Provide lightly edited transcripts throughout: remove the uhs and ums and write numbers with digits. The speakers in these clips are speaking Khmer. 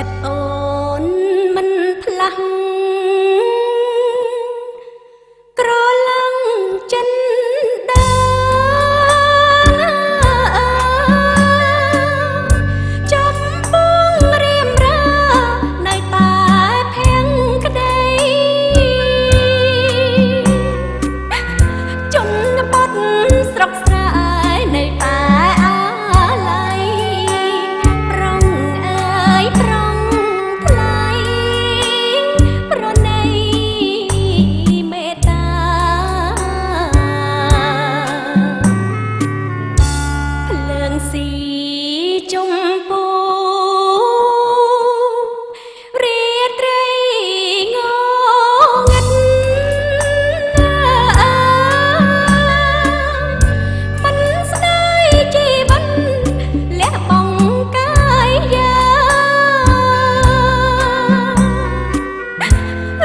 ចិត្តអូនមិនផ្លាស់ក្រឡងចិនដើចំពោះរៀមរានៅតែភៀងក្តីជនបទស្រុកស្រែនៅតែអាឡ័យប្រងអើយប្រងថ្លៃប្រណីមេត្តាភ្លើងស៊ីជុំពូរាត្រីងងឹតមិនស្ដាយជីវិតលះបង់កាយយ៉ា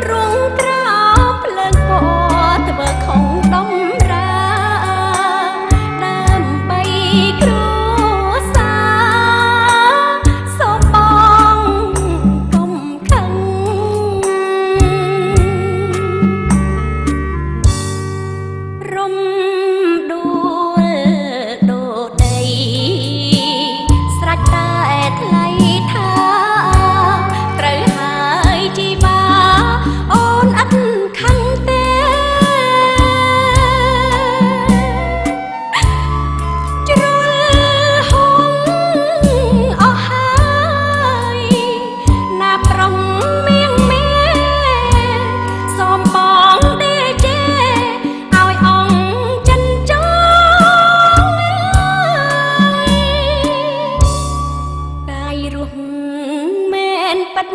រុងក្រោបភ្លើងពណ៌ធ្វើខុងដំរាដើម្បីគ្រួសារសូមបងកុំខឹងរំដួលដូដីស្រេចតែថ្លៃថាត្រូវហើយជីវាអូនអត់ខឹងទេជ្រុលហុងអស់ហើយណាប្រុងមៀងមេសូមបងដេជេឲ្យអង្គចិនចងកាយរស់មែនប៉ិត